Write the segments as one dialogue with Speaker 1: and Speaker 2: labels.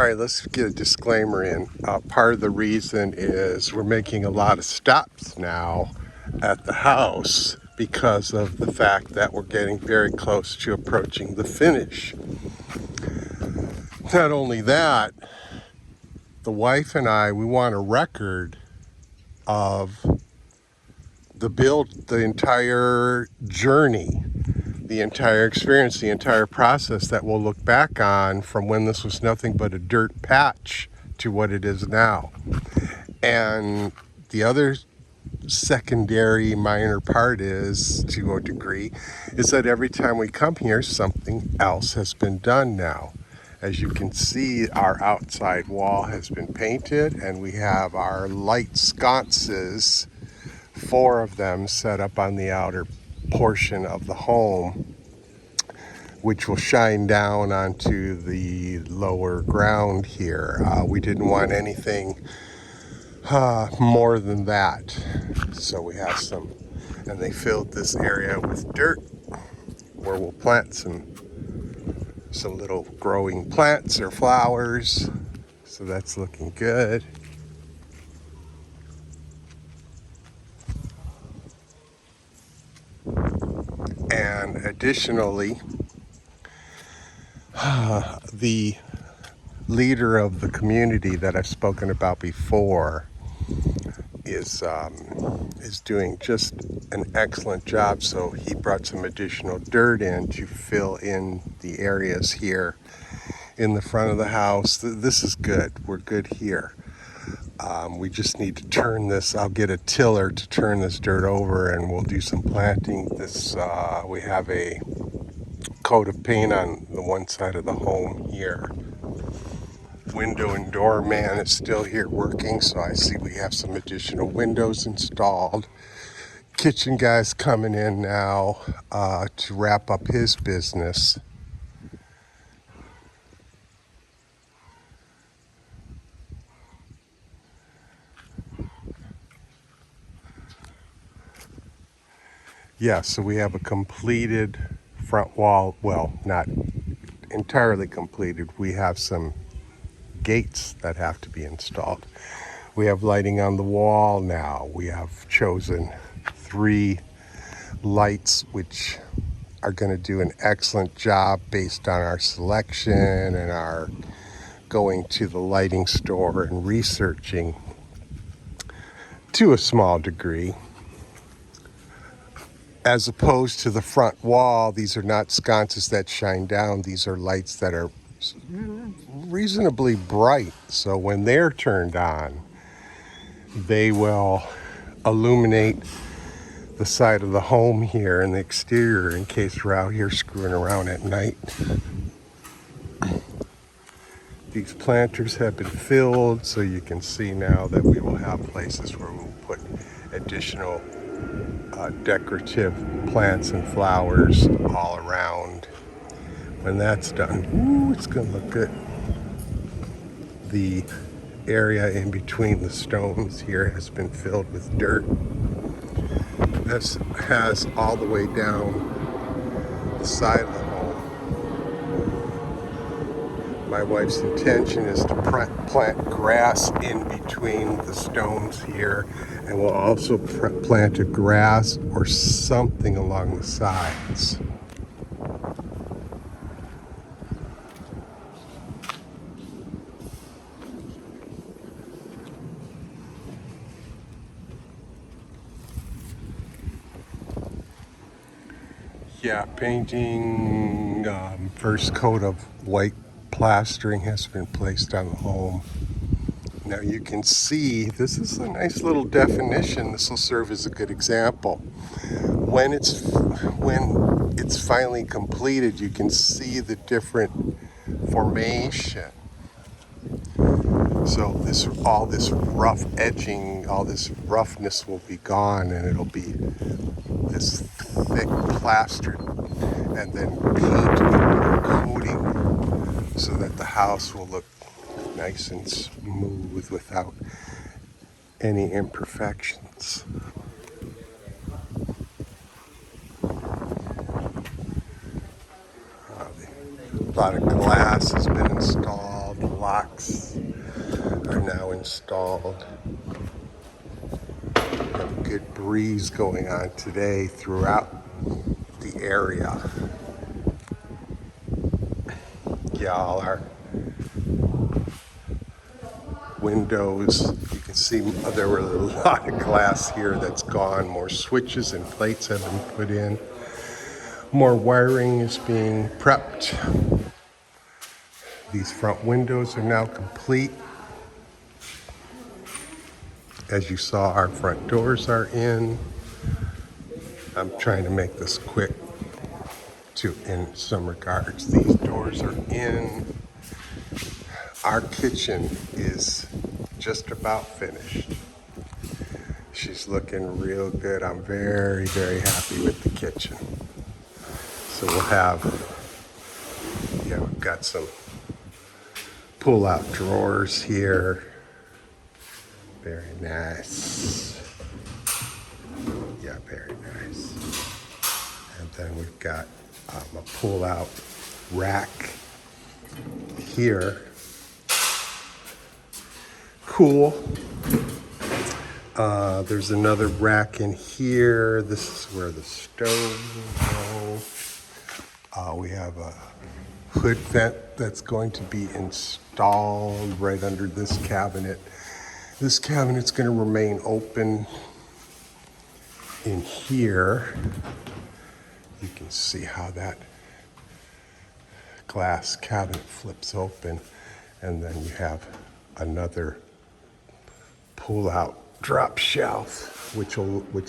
Speaker 1: All right, let's get a disclaimer in. Part of the reason is we're making a lot of stops now at the house because of the fact that we're getting very close to approaching the finish. Not only that, the wife and I, we want a record of the entire journey, the entire experience, the entire process that we'll look back on from when this was nothing but a dirt patch to what it is now. And the other secondary minor part is, to a degree, is that every time we come here, something else has been done now. As you can see, our outside wall has been painted and we have our light sconces, 4 of them set up on the outer portion of the home, which will shine down onto the lower ground here. We didn't want anything more than that. So we have some, and they filled this area with dirt where we'll plant some little growing plants or flowers. So that's looking good. And additionally, the leader of the community that I've spoken about before is doing just an excellent job. So he brought some additional dirt in to fill in the areas here in the front of the house. This is good. We're good here. We just need to turn this. I'll get a tiller to turn this dirt over and we'll do some planting. We have a coat of paint on the one side of the home here. Window and door man is still here working, so I see we have some additional windows installed. Kitchen guy's coming in now to wrap up his business. Yeah, so we have a completed front wall. Well, not entirely completed. We have some gates that have to be installed. We have lighting on the wall now. We have chosen 3 lights which are going to do an excellent job based on our selection and our going to the lighting store and researching to a small degree. As opposed to the front wall, these are not sconces that shine down. These are lights that are reasonably bright. So when they're turned on, they will illuminate the side of the home here and the exterior in case we're out here screwing around at night. These planters have been filled, so you can see now that we will have places where we'll put additional decorative plants and flowers all around. When that's done, ooh, it's gonna look good. The area in between the stones here has been filled with dirt. This has all the way down the side of the home. My wife's intention is to plant grass in between the stones here, and we'll also plant a grass or something along the sides. Yeah, painting, first coat of white plastering has been placed on the home. Now you can see, this is a nice little definition. This will serve as a good example. When it's finally completed, you can see the different formation. So all this rough edging, all this roughness will be gone, and it'll be this thick plastered and then painted coating so that the house will look nice and smooth without any imperfections. A lot of glass has been installed. locks are now installed. We have a good breeze going on today throughout the area. Yeah, all our windows, you can see there were a lot of glass here that's gone. More switches and plates have been put in. More wiring is being prepped. These front windows are now complete. As you saw, our front doors are in. I'm trying to make this quick in some regards. These doors are in. Our kitchen is just about finished. She's looking real good. I'm very, very happy with the kitchen. So we'll have, we've got some pull-out drawers here. Very nice. Yeah, very nice. And then we've got a pull-out rack here. Cool. There's another rack in here. This is where the stove will go. We have a hood vent that's going to be installed right under this cabinet. This cabinet's going to remain open in here. You can see how that glass cabinet flips open, and then you have another pull-out drop shelf, which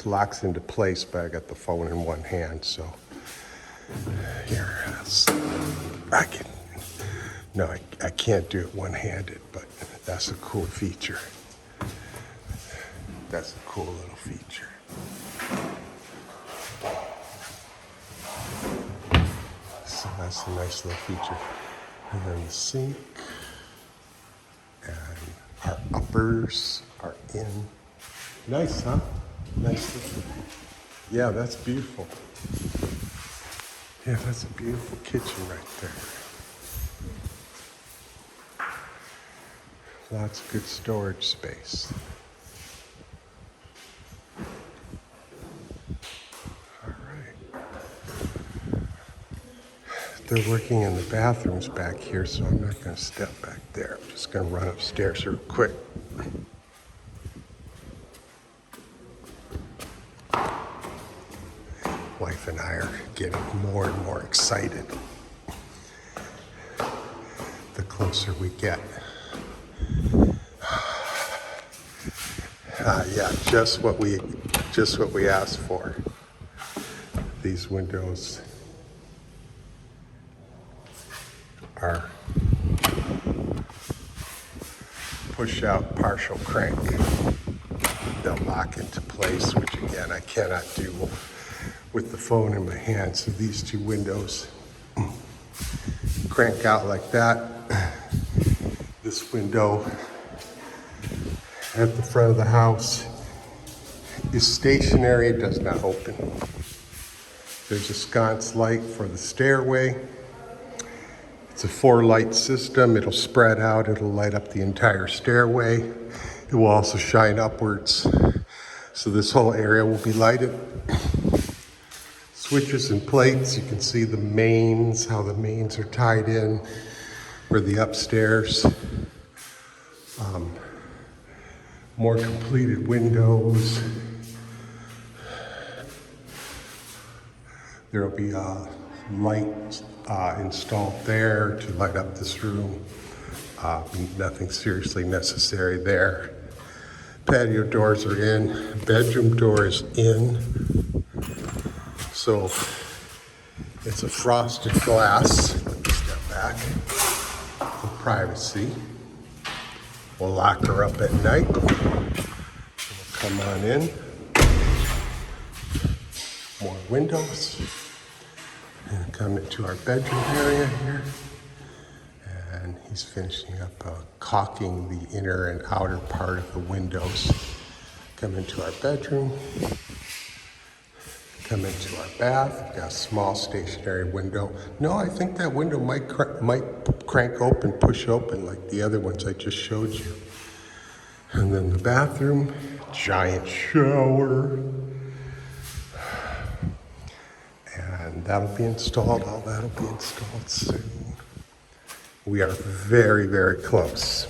Speaker 1: locks into place. But I got the phone in one hand, so here I can't do it one-handed, but that's a cool feature. That's a cool little feature. So that's a nice little feature. And then the sink and our uppers are in. Nice, huh? Nice. Yeah, that's beautiful. Yeah, that's a beautiful kitchen right there. Lots of good storage space. All right. They're working in the bathrooms back here, so I'm not going to step back there. I'm just going to run upstairs real quick. Wife and I are getting more and more excited the closer we get. Yeah, just what we asked for. These windows are push-out partial crank. They'll lock into place, which again I cannot do with the phone in my hand. So these two windows crank out like that. This window at the front of the house is stationary, it does not open. There's a sconce light for the stairway. It's a 4-light system. It'll spread out, it'll light up the entire stairway. It will also shine upwards. So this whole area will be lighted. Switches and plates, you can see the mains, how the mains are tied in for the upstairs. More completed windows. There will be a light installed there to light up this room. Nothing seriously necessary there. Patio doors are in. Bedroom door is in. So it's a frosted glass. Let me step back for privacy. We'll lock her up at night. We'll come on in. More windows. And come into our bedroom area here. And he's finishing up caulking the inner and outer part of the windows. Come into our bedroom. Come into our bath. We've got a small stationary window. No, I think that window might crank open, push open like the other ones I just showed you. And then the bathroom, giant shower. And that'll be installed. All that'll be installed soon. We are very, very close.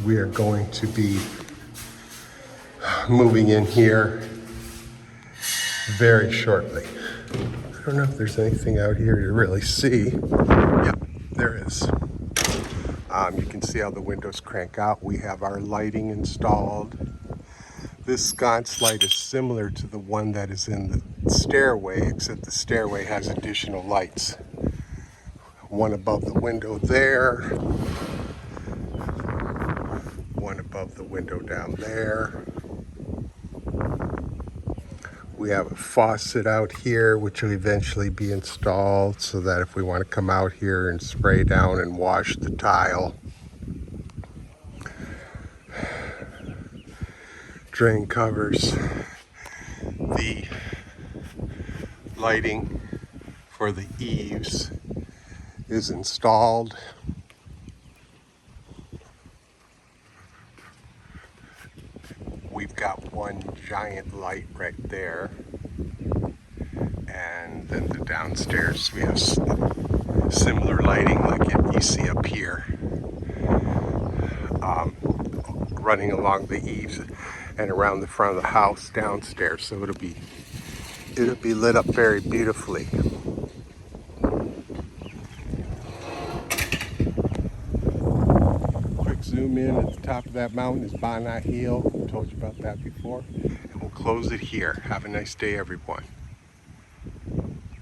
Speaker 1: We are going to be moving in here very shortly. I don't know if there's anything out here to really see. Yep, there is. You can see how the windows crank out. We have our lighting installed. This sconce light is similar to the one that is in the stairway, except the stairway has additional lights. One above the window there. One above the window down there. We have a faucet out here, which will eventually be installed so that if we want to come out here and spray down and wash the tile. Drain covers. The lighting for the eaves is installed. We've got one giant light right there, and then the downstairs we have similar lighting like you see up here, running along the eaves and around the front of the house downstairs, so it'll be lit up very beautifully. Zoom in at the top of that mountain is Bonnet Hill. I told you about that before. And we'll close it here. Have a nice day, everyone.